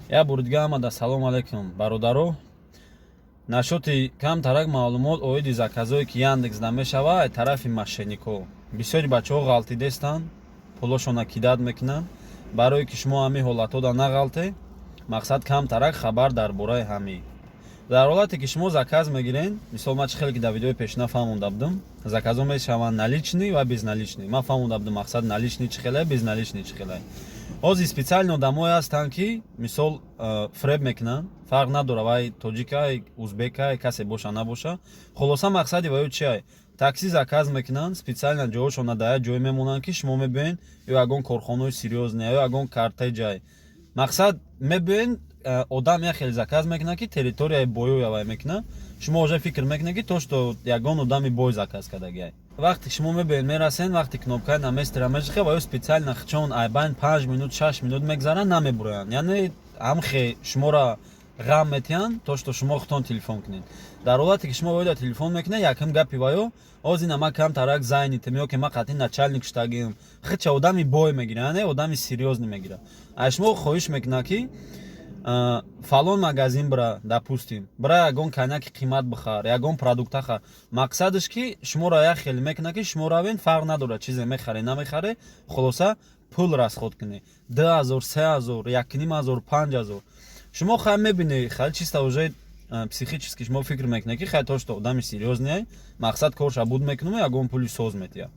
Я бурдига амада салом алейкум бародаро. Нашоти камтарак маълумот оиди заказое ки Яндекс намешава тарафи мошеннико. Бисёри бачаҳо ғалтидестанд, пулошона кидат мекунанд. Барое ки шумо ҳамин ҳолатода нағалте, мақсад камтарак хабар дар бораи ҳамин. Дар ҳолате ки шумо заказ мегирен, мисол ман чӣ хеле ки дар видеои пешина фаҳмонда будам, заказо мешаванд наличный ва безналичный. Ман фаҳмонда будам мақсад наличный чӣ хеле, безналичный чӣ хеле. ҳозир специални одамое ҳастанд ки мисол фреб мекунанд, фарқ надора вай тоҷикай, узбекай, касе боша набоша. Хулоса мақсади ваё чия? Такси заказ мекунанд, специална ҷоҳошона дар як ҷое мемонанд ки шумо мебиёед ё ягон корхонаи серьёзне ё ягон картаи ҷай. Мақсад мебиёед одам як хеле заказ мекунад ки территорияи боёя вай мекунад. Шумо уже фикр мекунед ки то што ягон одами бой заказ кардагиай. Вақте шумо мебиёед мерасен, вақте кнопкаи наместира мешихе ва ё специална чон айбайн 5 минут 6 минут мегзаранд намебуроянд. Яъне ҳамхе шуморо ғам метиҳанд то што шумо хутон телефон кунед. Дар ҳолате ки шумо воида телефон мекунед, якм гапи ваё ҳозир нама камтарак зайнитем ё ки ман қатъи начальник штагиам. Хича одами бой мегира, яъне одами серьёзне мегира. А шумо хоҳиш мекунад ки фалон магазин бира, допустим, бира ягон коньяки қимат бихар, ягон продукта хар. Мақсадаш ки шуморо як хеле мекунад ки шумо равен фарқ надора чизе мехаре намехаре, хулоса пул расход кунед. 2000, 3000, 1500, 5000. Шумо хай мебинед, хай чиста уже психически шумо фикр мекунед ки хай то што одами серьёзне, мақсад корша буд мекунам, ягон пули соз метиҳад.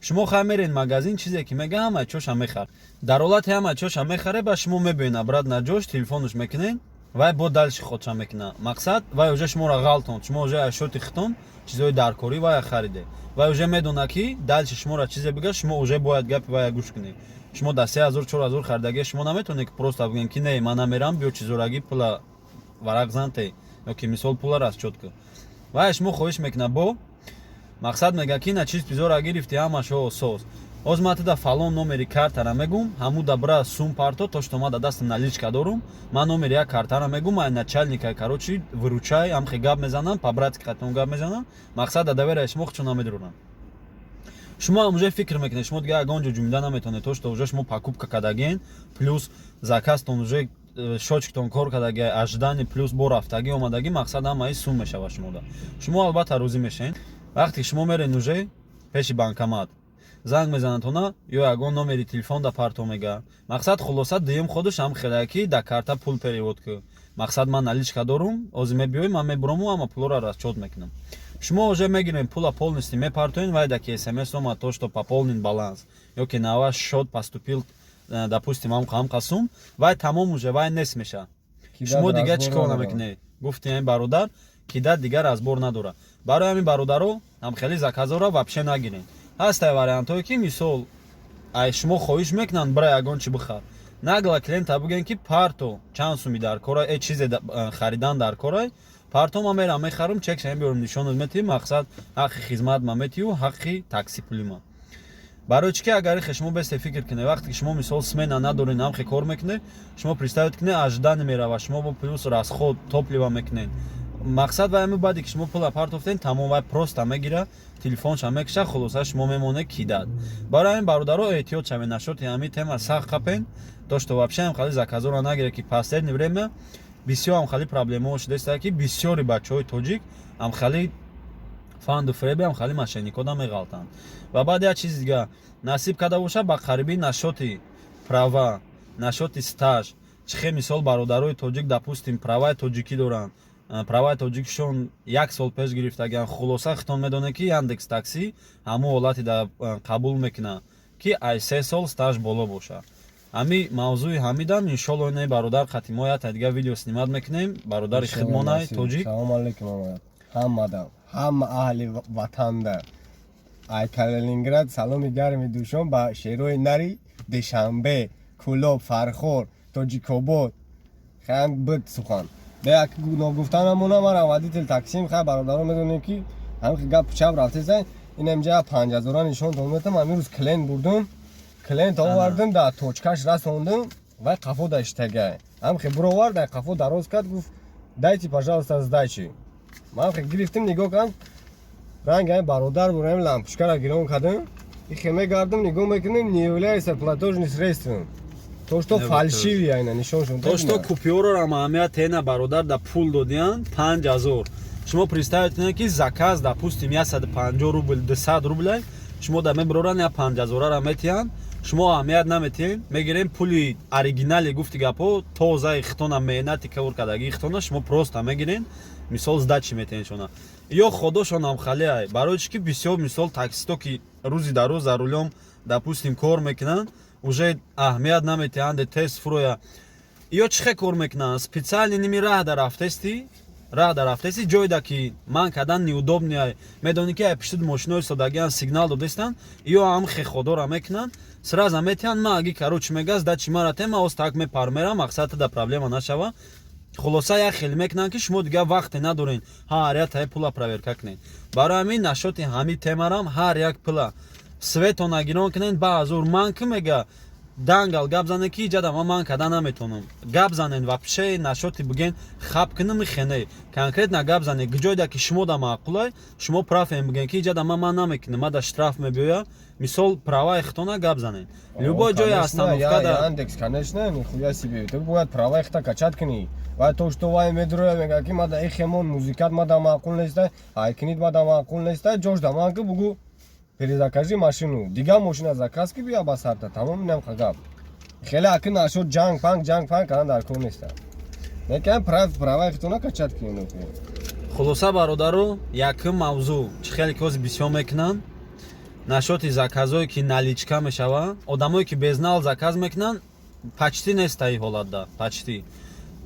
шумо хай мерен магазин чизе ки мега ҳама чоша мехар. Дар ҳолати ҳама чоша мехаре ба шумо мебиёед обратно ҷош телефонаш мекунед, вай бо дальши хотша мекунад. Мақсад вай уже шуморо ғалтонд, шумо уже ашоти хитон чизои даркорӣ вай хариде. Вай уже медонад ки дальши шуморо чизе бига, шумо уже бояд гапи вай гӯш кунед. Шумо да 3000 4000 харидагӣ шумо наметавонед ки просто бигӯед ки не ман намерам, биё чизорагӣ пула варақ занте ё ки мисол пула раст чотка. Вай шумо хоҳиш мекунад бо мақсад мега ки на чиз пизора гирифти ҳамашо соз. Ҳозир ман тида фалон номери картара мегум, ҳамуда бира сум парто то што ман да дастам наличка дорум, ман номери як картара мегум, ай начальника короче выручай, ҳамхе гап мезанам, по-братски қатон гап мезанам, мақсад да доверияи шумо хучо намедорам. Шумо ҳам уже фикр мекунед, шумо дига ягон ҷо ҷумида наметавонед, то што уже шумо покупка кардагиен, плюс заказтон уже шочктон кор кардагӣ, аждани плюс бо рафтагӣ омадагӣ, мақсад ҳамаи сум мешава шумода. Шумо албатта рӯзӣ мешавед. Вақте шумо мерен уже пеши банкомат, занг мезанад хона ё ягон номери телефон да парто мега. Мақсад хулоса дуюм ходаш ҳам хеле ки да карта пул перевод ку. Мақсад ман наличка дорум, ҳозир мебиём, ман мебурам, ама пулро расчёт мекунам. Шумо уже мегирем пула полностью мепартоен, вай да ки смс омад то што пополнен баланс, ё ки на ваш счёт поступил, допустим, ҳамқа сум, вай тамом уже вай нест меша. Шумо дига чӣ кор намекунед? Гуфтем бародар, кидат дига разбор надора. Барои ҳамин бародаро ҳам хеле заказоро вообще нагирен. Ҳастае вариантое ки мисол ай шумо хоҳиш мекунанд бира ягон чӣ бихар. Нагла клиента бигӯен ки парто чанд суми дар кора, чизе харидан дар кора, парто ман мерам мехарам, чекша биёрам нишонат метиҳим, мақсад ҳаққи хизмат ман метиҳу, ҳаққи такси пули ман. Барои чӣ ки агар ихе шумо бесте фикр кунед, вақте ки шумо мисол смена надоред, ҳамхе кор мекунед, шумо представед кунед аждан мерава, шумо бо плюс расход топлива мекунед. Мақсад вай ҳамин баъде ки шумо пула партофтен, тамом вай просто мегира, телефонша мекиша, хулоса шумо мемонед кидат. Барои ҳамин бародаро эҳтиёт шавед, нашоти ҳамин тема сахт қапен, то што вообще ҳам хали заказоро нагиред ки последнее время бисёр ҳам хали проблемаҳо шудааст ки бисёри бачаҳои тоҷик ҳам хали фанду фреби ҳам хали мошенникода меғалтанд. Ва баъд як чизи дига насиб карда боша ба қарибӣ нашоти права, нашоти стаж, чихе мисол бародарои тоҷик допустим праваи тоҷикӣ доранд, праваи тоҷикишон 1 сол пеш гирифтагиан, хулоса хитон медонед ки Яндекс такси ҳамун ҳолати да қабул мекунад ки ай 3 сол стаж боло боша. ҳами мавзӯи ҳамидам иншоалло ин бародар қатимо ята дига видео снимат мекунем. Бародари хидмонаи тоҷик. Салом алейкум омад. Ҳаммада, ҳамма аҳли ватанда. Ай Калининград саломи гарми душон ба шерои нари Душанбе, Кулоб, Фархор, Тоҷикобод. Ханд буд сухан. Як гуфтанамона мара водитель таксим хай бародаро медонем ки ҳам гап чав рафтезан инам ҷа 5000 нишон то метам амирӯз клиент бурдум. Клиент овардым да точкаш расондум ва қафо даштага. Ам хе буровар да қафо дароз кард гуфт дайте пожалуйста сдачи. Ман хе гирифтим нигоҳ кардам. Ранг бародар бурам лампочкаро гирон кардам. И хе мегардам нигоҳ мекунам не является платежным средством. То, что фальшивый айна нишоншон. То, что купюрам аҳамият тена бародар да пул додиян 5000. Шумо представите ки заказ допустим 150 рубл 200 рублей шумо да меброран я 5000-ра метиян шумо аҳамият наметиен мегирем пули оригинали гуфти гапо тозаи хитона меҳнати кор кадаги хитона шумо просто мегирен мисол сдачи метиен шона ё ходошонам хале барои чи ки бисёр мисол таксисто ки рӯзи дар рӯз за рулём допустим кор мекунанд уже аҳамият наметиҳанд тест фуроя ё чихе кор мекунанд специални ними раҳ дарафтести ҷойда ки ман кадан неудобния медонӣ ки пишти мошино истодагиан сигнал додестанд ё ҳам хеходора мекунанд сраза метиҳанд ма аги карочи мегаз дачи мара тема оз так мепармерам мақсад да проблема нашава хулоса як хеле мекунанд ки шумо дига вақте надорен ҳар як таи пула проверка кунед барои ҳамин нашоти ҳамин темарам ҳар як пула свето нагирон кунед баъзур ман ки мега дангал гап зане ки ҷада ман када наметонам гап занен вапше нашоти буген хаб кунам михене конкретно гап зане ҷойда ки шумо да маъқулай шумо прафем буген ки ҷада ман намекунам ма да штраф мебиёя мисол права хитона гап занен любой ҷои остановка да Яндекс конечно нихуя себе ты бояд права хита качат кунӣ ва то что вай медроя мега ки ма да эхемон музикат ма да маъқул неста айкинит ма да маъқул неста ҷош да ман ки бугу перезакажи машину дига мошина заказ ки бия ба сарта тамом нем хагап хеле аки нашуд ҷанг панг кана дар кор неста мекан права хитона качат ки хулоса бародару якум мавзӯъ чӣ хеле кози бисёр мекунанд нашоти заказое ки наличка мешава одамое ки безнал заказ мекунанд почти неста и ҳолатда почти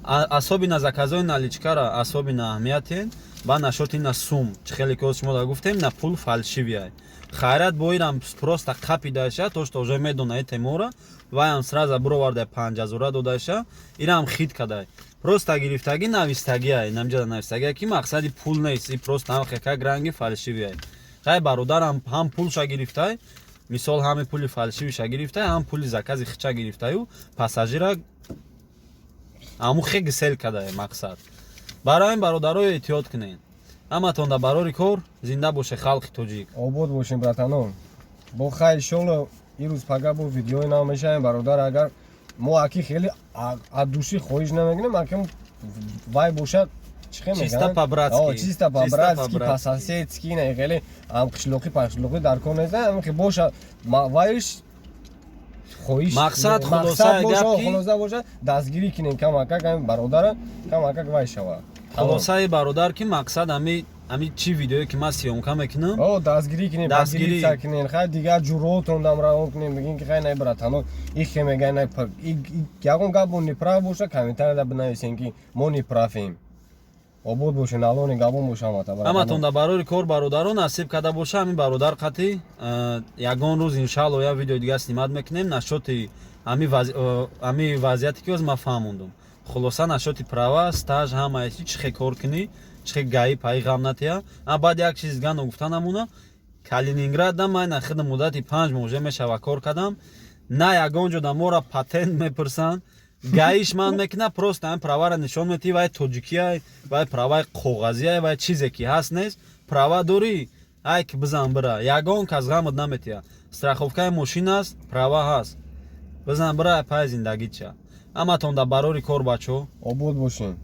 асобина заказои наличкара асобина аҳамиятен ба нашоти на сум чӣ хеле кози шумо да гуфтем на пул фалшивия хайрат боирам просто қапи даша то што уже медона темора ваям сраза бироварда 5000 додаша ирам хит кадай просто гирифтаги навистагия намҷада навистагия ки мақсади пул нест и просто ҳам хека гранги фалшивия хай бародарам ҳам пулша гирифтай мисол ҳами пули фалшивиша гирифтай ҳам пули закази хича гирифтаю пассажира ҳаму хеги сел кадай мақсад барои ин бародаро эҳтиёт кунед ҳаматон да барори кор зинда боше халқи тоҷик обод бошем братанон бо хайр иншолло ирӯз пага бо видеои нав мешавем бародар агар мо аки хеле аз души хоҳиш намекунем аки вай бошад чиста по-братски по-соседски не хеле ам қишлоқи дар кор неста ам ки боша вайш хоҳиш мақсад хулоса боша дастгирӣ кунем камакак ам бародара камакак вай шава хулосаи бародар ки мақсад ами чи видеое ки ман сиёмка мекунам дастгирӣ кунем дастгирӣ кунем хай дигар ҷуръотондам равон кунем бигин ки хай най братано ихе мегай най ягон гап бо неправ боша комментария бинависем ки мо неправем обод боше налони габон боша ҳаматон да барори кор бародаро насиб када боша ҳамин бародар қатӣ ягон рӯз иншалло як видеои дига снимат мекунем нашоти ҳами вазъияте ки оз ма фаҳмондум хулоса нашоти права стаж ҳамаи чихе кор кунӣ чихе гаи паи ғам натия баъд як чиз дига нагуфта намуна калининградда ман на хиди муддати 5 моҳ уже мешава кор кардам на ягон ҷода мора патент мепурсанд гаиш ман мекуна просто ҳам правара нишон метиҳи вай тоҷикия вай праваи коғазия вай чизе ки ҳаст нест права дорӣ ай ки бизан бира ягон кас ғамат наметиҳа страховкаи мошин аст права ҳаст бизан бира пай зиндагича ҳаматон да барори кор бачо обод бошем